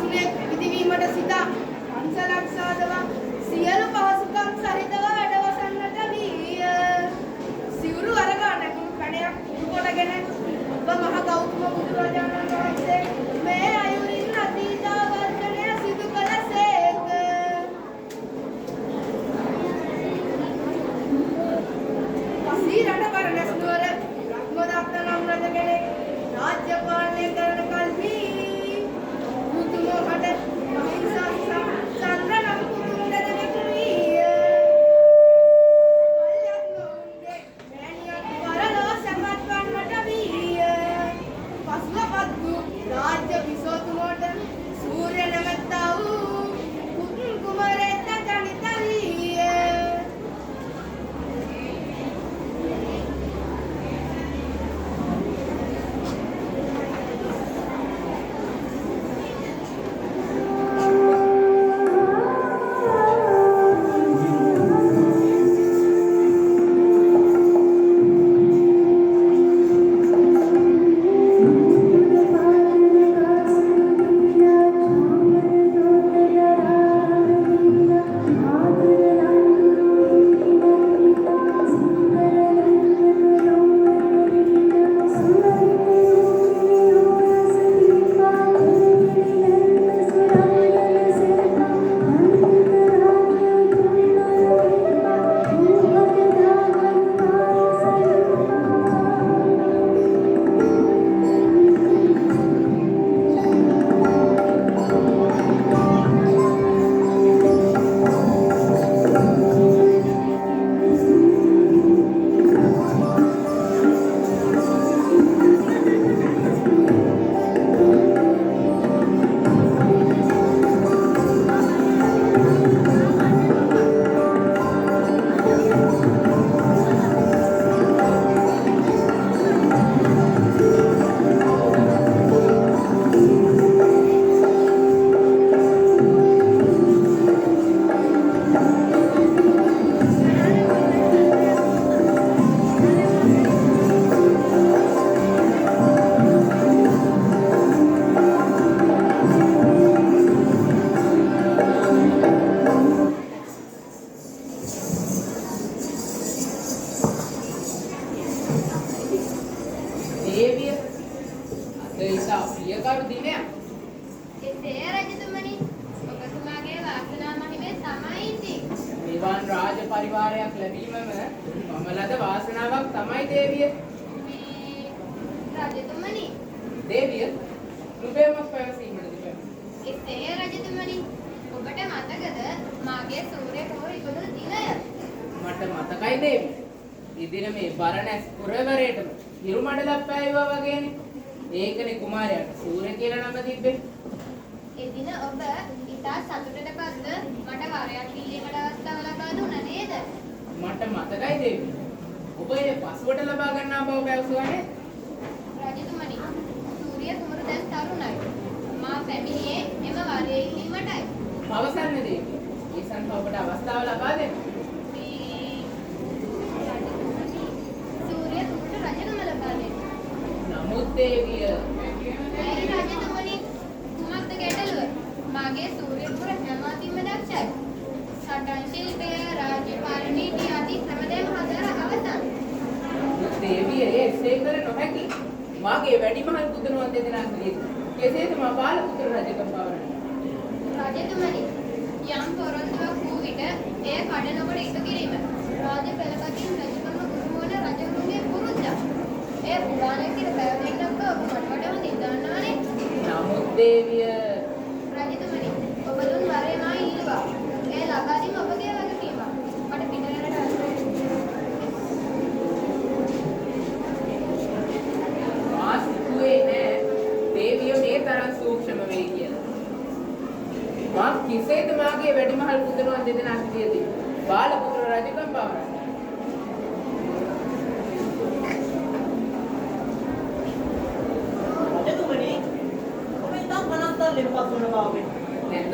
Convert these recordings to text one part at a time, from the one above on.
සුනේ විදිවීමට සිත පන්සලක් සාදවා සියලු පහසුකම් සහිතව වැඩවසන්නට වීය. සිවුරු අරගා නැගුණු කණයක් කොටගෙන ඔබ මහ ගෞතම බුදුරජාණන් වහන්සේ මේ අයුරින් අතීතාවර්තනය සිදු කළසේක. පසී රට බරණැස් නුවර බ්‍රහ්මදත්ත නම් රජ කෙනෙක් රාජ්‍ය පාලනය කරන කල්හි මුතුමෝහට මහින්සා චන්ද්‍ර නම් පුතුන් දෙදෙනෙකු වීය. කල්යත් නොවුන්ගේ මෑණියන් පරලොව සැපත් වන්නට වීය. පසුව පත් වූ රාජ්‍ය විසෝතුමෝට සූර්ය නැමැත්තා වූ පුතුන් කුමරෙක්ද ජනිත වීය.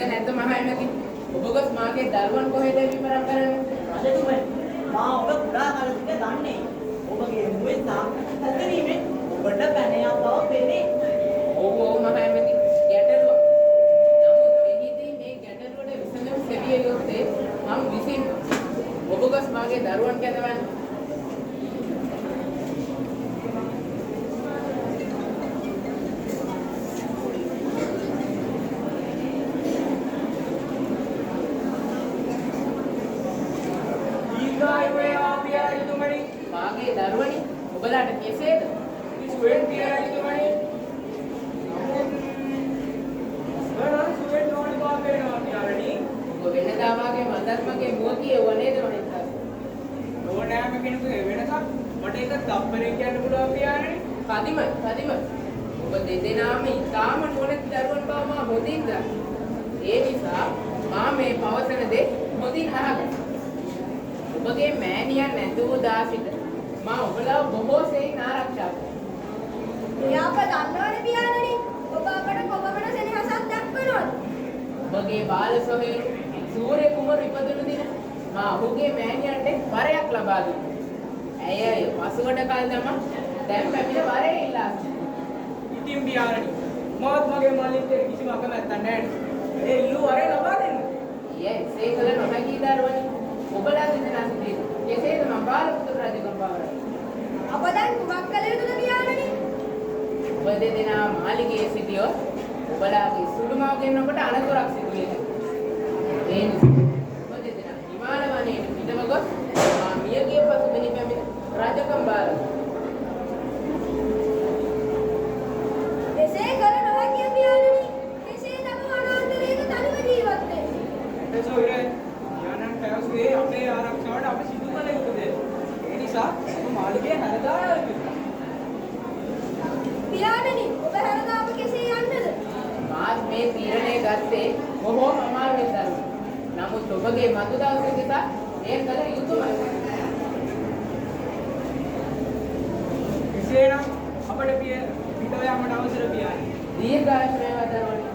නැද්ද මහ එමෙති ඔබ ගොස් මාගේ දරුවන් කොහෙද විමරම් කරන්නේ රජතුමනි මා ඔබ කුඩා කාලේ සිට දන්නේ ඔබගේ මුවෙන් තාක්ෂණීමෙන් ඔබට පැනයක් බව පෙනේ ඔව් මහ එමෙති ගැටලුව මට ඒක තප්පරෙන් කියන්න පුළුවන් පියාණනි. කදිම. ඔබ දෙදෙනාම ඊටාම නුවණැති දරුවන් බව මා හොඳින් දන්නවා. ඒ නිසා මා මේ පවසන දේ හොඳින් අහගන්න. ඔබගේ මෑණියන් නැතුව දා සිට මා ඔබලා බොහෝ සෙයින් ආරක්ෂා කරනවා. එයා අප දන්නවනේ පියාණනි. ඔබ අපට කොපමණ සෙනෙහසක් දක්වනවද? ඔබගේ බාල සොහොයුරු සූර්ය කුමරු ඉපදුණු දින මා ඔහුගේ මෑණියන්ට වරයක් ලබා දුන්නා. ඇය පසුවට කල දමා දැන් පැමිණ වරේ ඉල්ලා සිටිනවා. ඉතින් පියාණනි මමත් මගේ මල්ලිත් එක්ක කිසිම අකමැත්තක් නැහැ. ඒ ඉල්ලු වරේ ලබා දෙන්න. එසේ කළ නොහැකි දරුවනි ඔබලා දෙදෙනා සිටින කෙසේද මම බාල පුත්‍ර රජකම් පවරයි. අප දැන් කුමක් කළ යුතුද පියාණනි? ඔබ දෙදෙනා මාලිගයේ සිටියොත් ඔබලාගේ සුළුමවගෙන් ඔබට අනතුරක් සිදු වෙනවා. ඒ නිසා ඔබ දෙදෙනා හිමාල වනයේ පිටව ගොස් මා මියගිය පසු මෙහි පැමිණ රජකම් බාර. එසේ කළ නොහැකිය පියාණනි. එසේ තම වනාන්තරයක තනිව ජීවත් වෙන්න. ඒ සොයුරේ යානන් පැවසුවේ අපේ ආරක්ෂාවට අප සිදු කළ යුතු දේ. ඒ නිසා අප මාළිගය හැරදා යුතුයි. පියාණනි ඔබ හැරදාම කෙසේ යන්නද? මාත් මේ තීරණය ගත්තේ බොහෝම අමාරුවෙන් දරුවනි. නමුත් ඔබගේ මතු දවසේ නිසා එය කළ යුතුමයි. එසේනම් අපට පිටව යාමට අවසර පියාණනි. දීර්ඝායුෂ වේවා දරුවනි.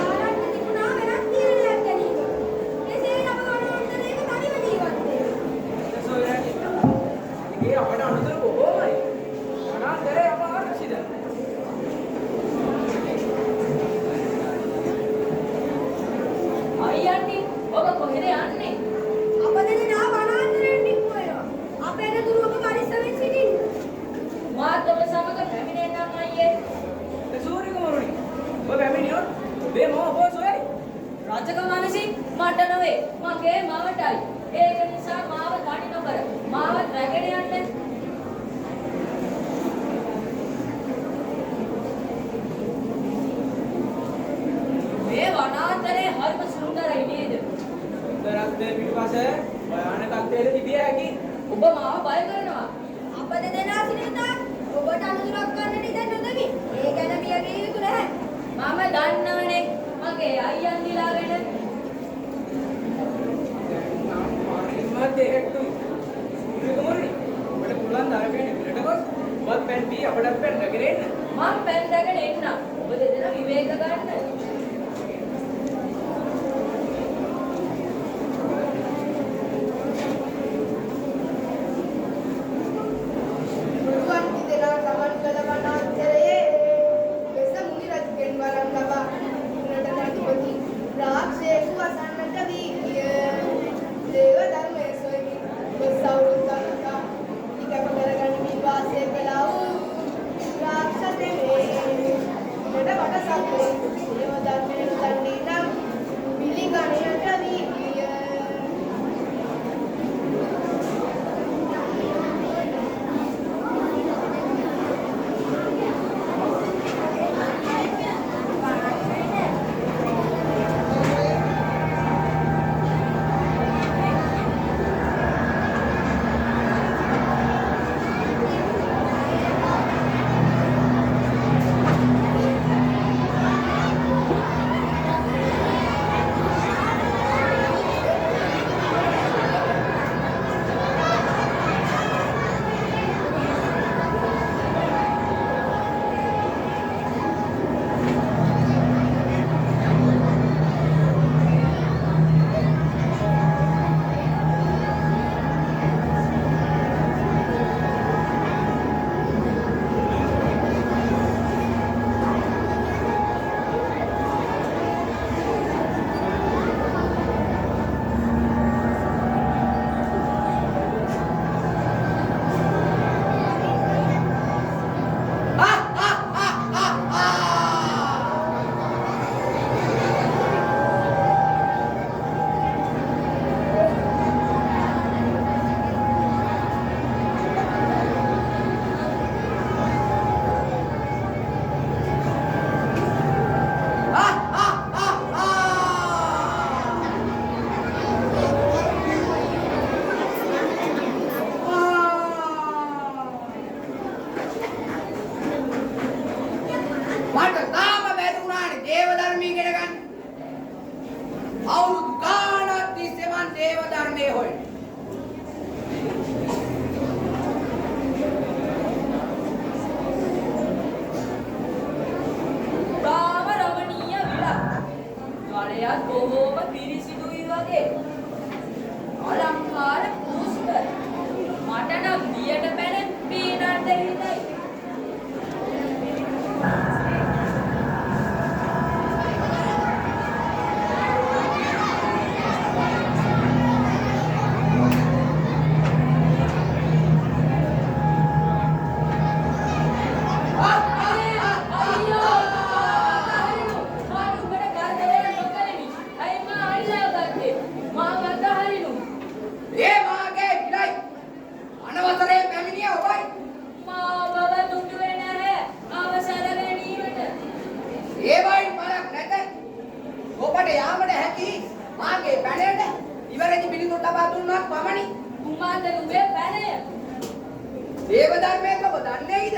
ආරක්ෂක තිබුණා වෙනස් තීරණයක් ගැනීම. එසේ තම වනාන්තරයක තනිව ජීවත් වෙන්න. ඒ සොයුරේ මාළිගයේ අපට අනුතර බොහෝමයි. වනාන්තරේ අප ආරක්ෂිතයි. අයියන්ටි ඔබ කොහෙද යන්නේ? අප දෙදෙනා වනාන්තරයෙන් නික්ම වෙනවා. අපේ නතුරු ඔබ පරිස්සමෙන් සිටින්න. මාත් ඔබ සමග පැමිණෙන්නම් අයියේ. ඒ සූර්ය කුමරුනි ඔබ පැමිණියොත් ඔබේ මව ඔබ සොයයි. රජකම අනසි මට නොවේ මගේ මවටයි. ඒක නිසා මාව තනි නොකර මාවත් රැගෙන යන්න. මේ වනාන්තරේ හරිම සුන්දරයි නේද? සුන්දරත්වයේ පිටුපස භයානකත්වයේ තිබිය හැකි. ඔබ මාව බය කරනවා. අප දෙදෙනා සිටිනා ඔබට අනුදුරක් ගන්නට ඉඩ නොදෙමි. ඒ ගැන බිය විය යුතු නැහැ. මම දන්නවනේ මගේ අයියන් දිලාගෙන. දෙහෙට්ටු සූර්ය කුමරුනි ඔබට පුළුවන් දරපේන පිටට ගොස් ඔබත් පැන් බී අපටත් පැන් රැගෙන එන්න. මම පැන් දැගෙන එන්නම්. ඔබ දෙදෙනා විවේක ගන්න. මුළුන් දෙදෙනා ගමන් කළ වනාන්තරයේ වෙස මුනි රජුගෙන් වරම් ලබා උනට නතුපති රාක්ෂසේකු වසන්නට වී ගිය. දේව ධර්මයේ සොයමින් සෞරුද්දනක ඉකප කරගනිමින් වාසය කළා වූ රාක්ෂසෙමේ උනට වටසක්වේ රජු පිළිතුරු ලබා දුන්නා පමණි. කුමාරට නුඹේ පැනය. දේව ධර්මයක ඔබ දන්නේයිද?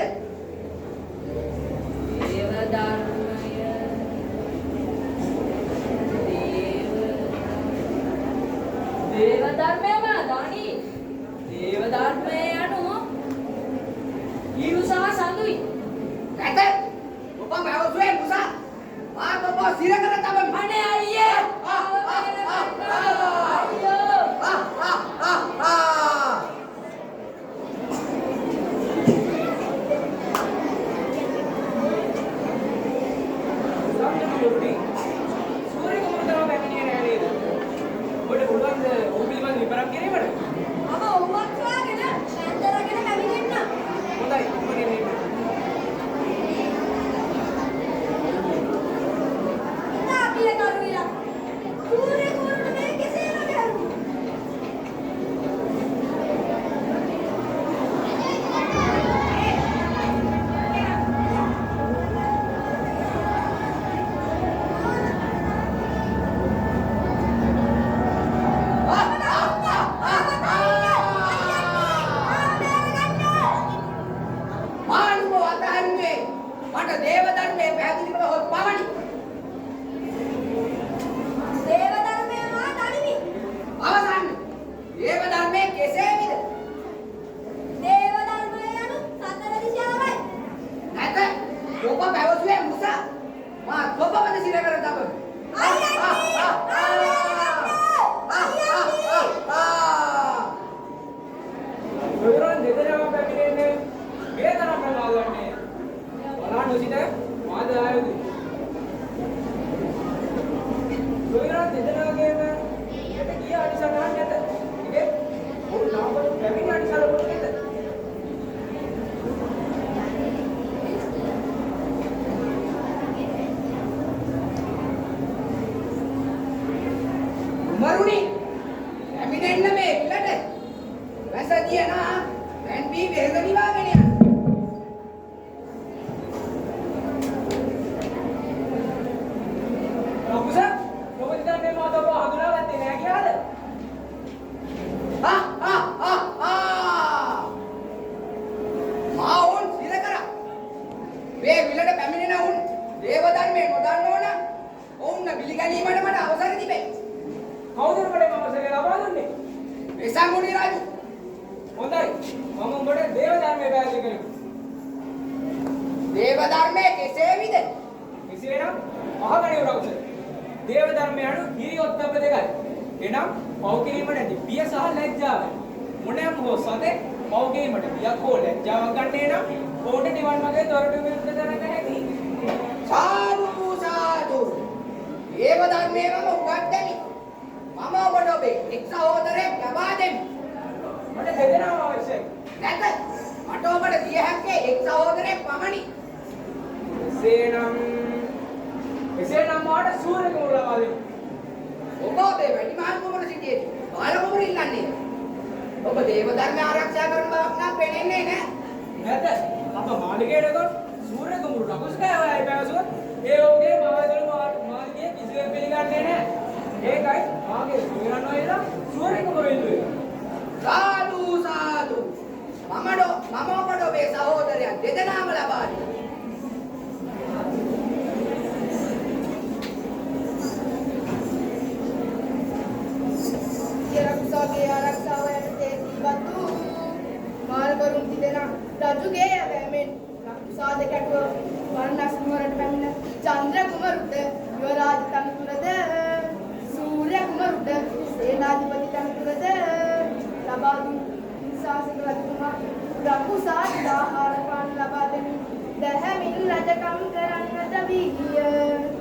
දේව ධර්මය. දේව ධර්මය මා දනි. දේව ධර්මය යනු ඊරුසා සඳුයි. නැත. ඔබ පැවසුවේ මුසා. මාත් ඔබ සිර කර තබමි. අනේ අයියේ. මරුණි ඇමිනෙන්න මේ පිළට වැස දියනා දැන් බී වෙහෙස නිවාගෙන යන්න. රකුස ඔබ ඉතින් මාත ඔබ හඳුනාගත්තේ නෑ කියලාද? මා වුන් සිර කරා. මේ විලට පැමිණෙන වුන් දේව ධර්මයේ නොදන්නෝන ඔවුන් පිළිගැනීමට මට අවසර තිබේ. කවුද උඹට මම අවසරය ලබා දුන්නේ? එසමුණි රජු. හොඳයි. මම උඹට දේව ධර්මයේ පැහැදිලි කරමු. දේව ධර්මයේ කෙසේවිද? එසේනම් අහගනිව් රකුස. දේව ධර්මය අනු හිරියොත්ප්ප දෙකයි. එනම් පව් කිරීම නැති බිය සහ ලැජ්ජාව. මොනෑම හෝ සතෙක් පව් කිරීමට බියක් හෝ ලැජ්ජාවක් ගන්නේ නම් ඕට නිවන් මාගේ දොරටු විරුද්ධ කරන්න හැකි. සාදු සාදු. දේව ධර්මයේම උගත්ැමි. මම ඔබට ඔබේ එක් සහෝදරයෙක් ලබා දෙමි. මට දෙදෙනාම අවශ්‍යයි. නැත. මට ඔබට දිය හැක්කේ එක් සහෝදරයෙක් පමණි. එසේනම් මාට සූර්ය කුමරු ලබා දෙන්න. ඔබ ඔබේ වැඩිමහල්කමට සිටියේ බාලකුමරු ඉල්ලන්නේ. ඔබ දේව ධර්ම ආරක්ෂා කරන බවක් නම් පෙනෙන්නේ නැහැ. නැත. අප මාළිගයට ගොස් සූර්ය කුමරු රකුස් කෑවයි පැවසුවොත් ඒ ඔහුගේ මාළිගල මාළිගයේ කිසිවෙක් පිළිගන්නේ නැහැ. ඒකයි මාගේ සූර්යයන් වහන්සේලා සූර්ය කුමරු ඉල්ලුවේ. සාදු සාදු. මම ඔබට ඔබේ සහෝදරයන් දෙදෙනාම ලබා දෙමි. යරක්ෂාගේ ආරක්ෂාව යටතේ ජීවත් වූ මාල්වරුන් තිදෙනා රජුගේ යැවීමෙන් රක්ෂා දෙකටුව වර්ණස් නුවරට පැමිණ චන්ද්‍ර කුමරුට යුවරාජ තනතුරද සූර්ය කුමරුට සේනාධිපති තනතුරද ලබා දුන් ශාසක රජතුමා රකුසාට ආහාර පාන ලබා දෙමින් දැහැමින් රජකම් කරන්නට වීය.